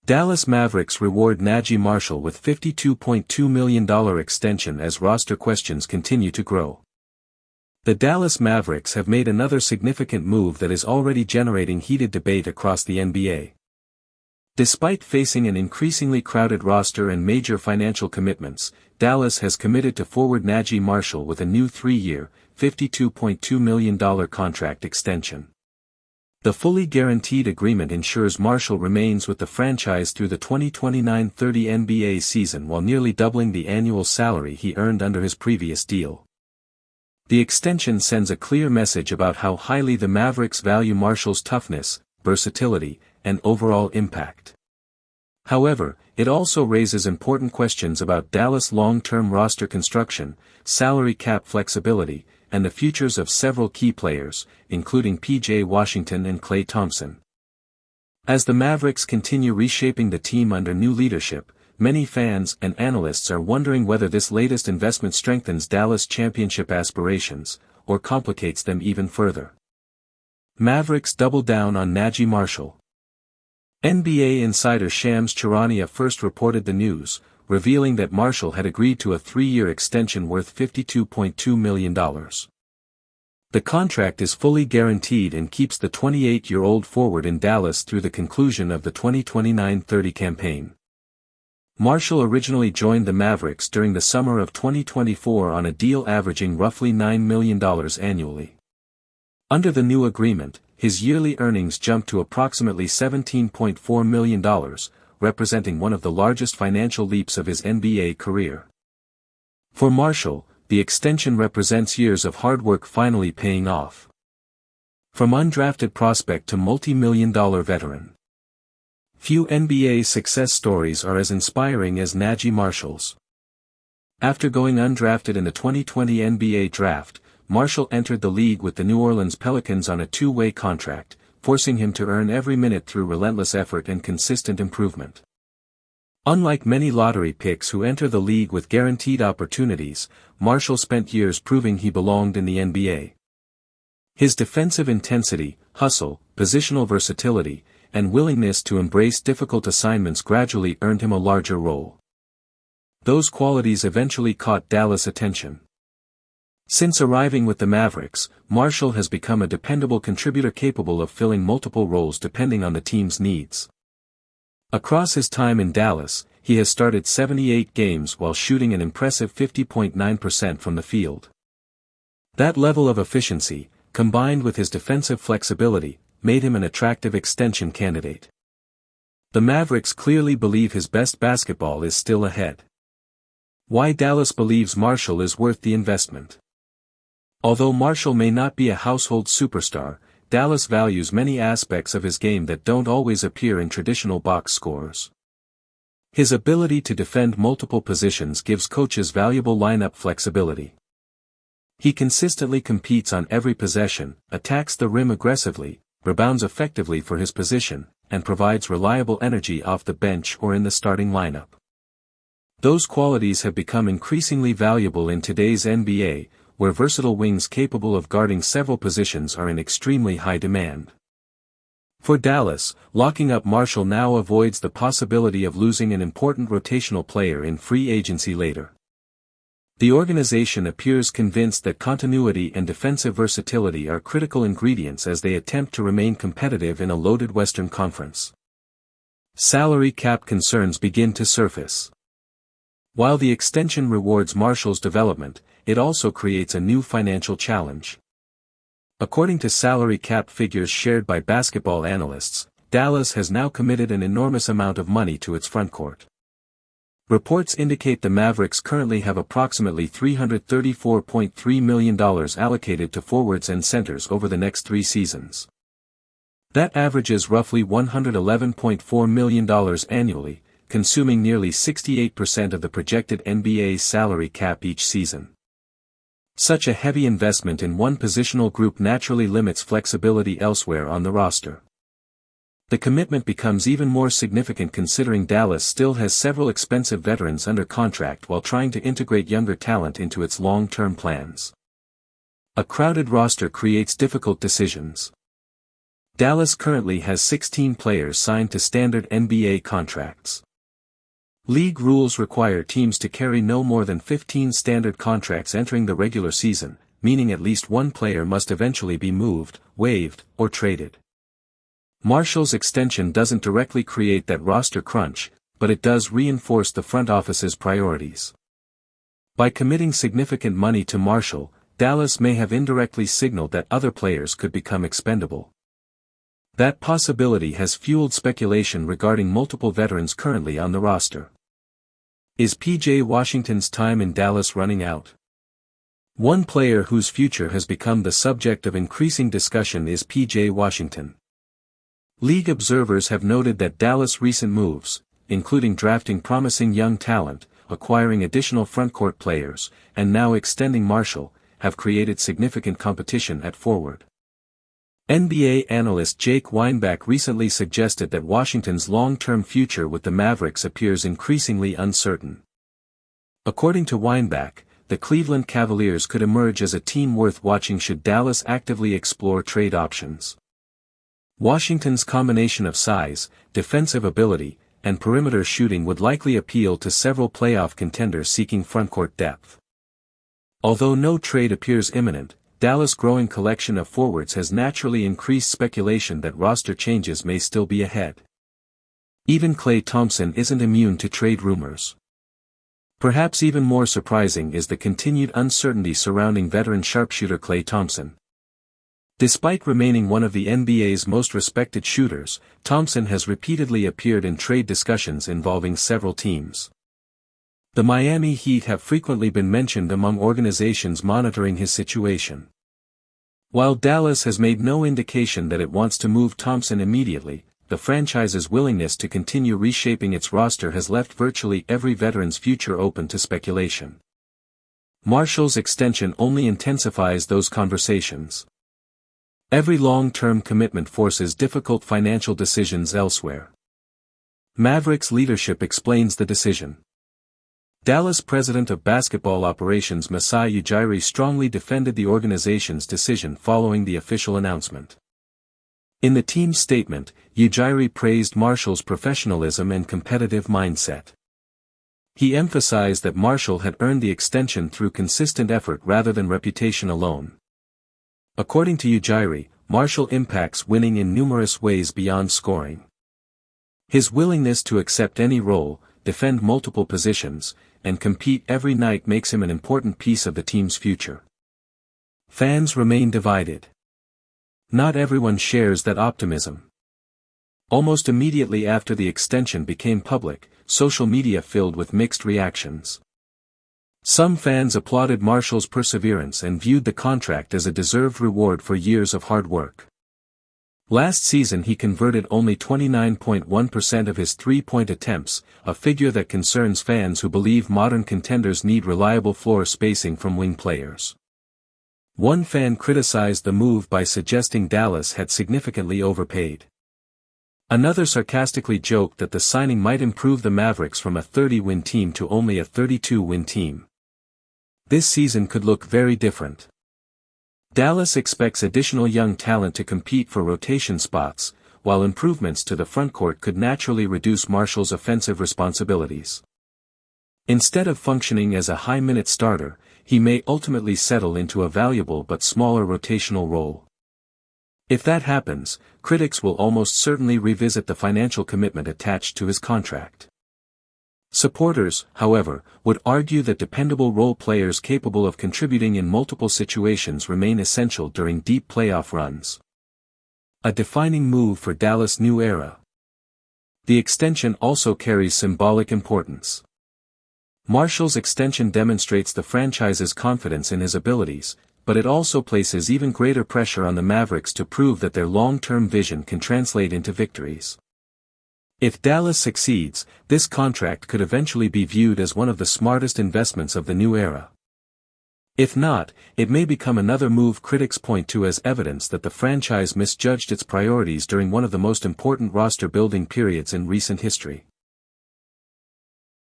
Dallas Mavericks reward Naji Marshall with $52.2 million extension as roster questions continue to grow. The Dallas Mavericks have made another significant move that is already generating heated debate across the NBA. Despite facing an increasingly crowded roster and major financial commitments, Dallas has committed to forward Naji Marshall with a new 3-year, $52.2 million contract extension. The fully guaranteed agreement ensures Marshall remains with the franchise through the 2029-30 NBA season while nearly doubling the annual salary he earned under his previous deal. The extension sends a clear message about how highly the Mavericks value Marshall's toughness, versatility, and overall impact. However, it also raises important questions about Dallas' long-term roster construction, salary cap flexibility, and the futures of several key players, including P.J. Washington and Klay Thompson. As the Mavericks continue reshaping the team under new leadership, many fans and analysts are wondering whether this latest investment strengthens Dallas' championship aspirations, or complicates them even further. Mavericks double down on Naji Marshall. NBA insider Shams Charania first reported the news, revealing that Marshall had agreed to a 3-year extension worth $52.2 million. The contract is fully guaranteed and keeps the 28-year-old forward in Dallas through the conclusion of the 2029-30 campaign. Marshall originally joined the Mavericks during the summer of 2024 on a deal averaging roughly $9 million annually. Under the new agreement, his yearly earnings jumped to approximately $17.4 million, representing one of the largest financial leaps of his NBA career. For Marshall, the extension represents years of hard work finally paying off. From undrafted prospect to multi-million-dollar veteran. Few NBA success stories are as inspiring as Naji Marshall's. After going undrafted in the 2020 NBA draft, Marshall entered the league with the New Orleans Pelicans on a 2-way contract, forcing him to earn every minute through relentless effort and consistent improvement. Unlike many lottery picks who enter the league with guaranteed opportunities, Marshall spent years proving he belonged in the NBA. His defensive intensity, hustle, positional versatility, and willingness to embrace difficult assignments gradually earned him a larger role. Those qualities eventually caught Dallas' attention. Since arriving with the Mavericks, Marshall has become a dependable contributor capable of filling multiple roles depending on the team's needs. Across his time in Dallas, he has started 78 games while shooting an impressive 50.9% from the field. That level of efficiency, combined with his defensive flexibility, made him an attractive extension candidate. The Mavericks clearly believe his best basketball is still ahead. Why Dallas believes Marshall is worth the investment. Although Marshall may not be a household superstar, Dallas values many aspects of his game that don't always appear in traditional box scores. His ability to defend multiple positions gives coaches valuable lineup flexibility. He consistently competes on every possession, attacks the rim aggressively, rebounds effectively for his position, and provides reliable energy off the bench or in the starting lineup. Those qualities have become increasingly valuable in today's NBA, where versatile wings capable of guarding several positions are in extremely high demand. For Dallas, locking up Marshall now avoids the possibility of losing an important rotational player in free agency later. The organization appears convinced that continuity and defensive versatility are critical ingredients as they attempt to remain competitive in a loaded Western Conference. Salary cap concerns begin to surface. While the extension rewards Marshall's development, it also creates a new financial challenge. According to salary cap figures shared by basketball analysts, Dallas has now committed an enormous amount of money to its frontcourt. Reports indicate the Mavericks currently have approximately $334.3 million allocated to forwards and centers over the next 3 seasons. That averages roughly $111.4 million annually, consuming nearly 68% of the projected NBA salary cap each season. Such a heavy investment in one positional group naturally limits flexibility elsewhere on the roster. The commitment becomes even more significant considering Dallas still has several expensive veterans under contract while trying to integrate younger talent into its long-term plans. A crowded roster creates difficult decisions. Dallas currently has 16 players signed to standard NBA contracts. League rules require teams to carry no more than 15 standard contracts entering the regular season, meaning at least one player must eventually be moved, waived, or traded. Marshall's extension doesn't directly create that roster crunch, but it does reinforce the front office's priorities. By committing significant money to Marshall, Dallas may have indirectly signaled that other players could become expendable. That possibility has fueled speculation regarding multiple veterans currently on the roster. Is P.J. Washington's time in Dallas running out? One player whose future has become the subject of increasing discussion is P.J. Washington. League observers have noted that Dallas' recent moves, including drafting promising young talent, acquiring additional frontcourt players, and now extending Marshall, have created significant competition at forward. NBA analyst Jake Weinbach recently suggested that Washington's long-term future with the Mavericks appears increasingly uncertain. According to Weinbach, the Cleveland Cavaliers could emerge as a team worth watching should Dallas actively explore trade options. Washington's combination of size, defensive ability, and perimeter shooting would likely appeal to several playoff contenders seeking frontcourt depth. Although no trade appears imminent, Dallas' growing collection of forwards has naturally increased speculation that roster changes may still be ahead. Even Klay Thompson isn't immune to trade rumors. Perhaps even more surprising is the continued uncertainty surrounding veteran sharpshooter Klay Thompson. Despite remaining one of the NBA's most respected shooters, Thompson has repeatedly appeared in trade discussions involving several teams. The Miami Heat have frequently been mentioned among organizations monitoring his situation. While Dallas has made no indication that it wants to move Thompson immediately, the franchise's willingness to continue reshaping its roster has left virtually every veteran's future open to speculation. Marshall's extension only intensifies those conversations. Every long-term commitment forces difficult financial decisions elsewhere. Mavericks leadership explains the decision. Dallas president of basketball operations Masai Ujiri strongly defended the organization's decision following the official announcement. In the team's statement, Ujiri praised Marshall's professionalism and competitive mindset. He emphasized that Marshall had earned the extension through consistent effort rather than reputation alone. According to Ujiri, Marshall impacts winning in numerous ways beyond scoring. His willingness to accept any role, defend multiple positions, and compete every night makes him an important piece of the team's future. Fans remain divided. Not everyone shares that optimism. Almost immediately after the extension became public, social media filled with mixed reactions. Some fans applauded Marshall's perseverance and viewed the contract as a deserved reward for years of hard work. Last season he converted only 29.1% of his three-point attempts, a figure that concerns fans who believe modern contenders need reliable floor spacing from wing players. One fan criticized the move by suggesting Dallas had significantly overpaid. Another sarcastically joked that the signing might improve the Mavericks from a 30-win team to only a 32-win team. This season could look very different. Dallas expects additional young talent to compete for rotation spots, while improvements to the frontcourt could naturally reduce Marshall's offensive responsibilities. Instead of functioning as a high-minute starter, he may ultimately settle into a valuable but smaller rotational role. If that happens, critics will almost certainly revisit the financial commitment attached to his contract. Supporters, however, would argue that dependable role players capable of contributing in multiple situations remain essential during deep playoff runs. A defining move for Dallas' new era. The extension also carries symbolic importance. Marshall's extension demonstrates the franchise's confidence in his abilities, but it also places even greater pressure on the Mavericks to prove that their long-term vision can translate into victories. If Dallas succeeds, this contract could eventually be viewed as one of the smartest investments of the new era. If not, it may become another move critics point to as evidence that the franchise misjudged its priorities during one of the most important roster-building periods in recent history.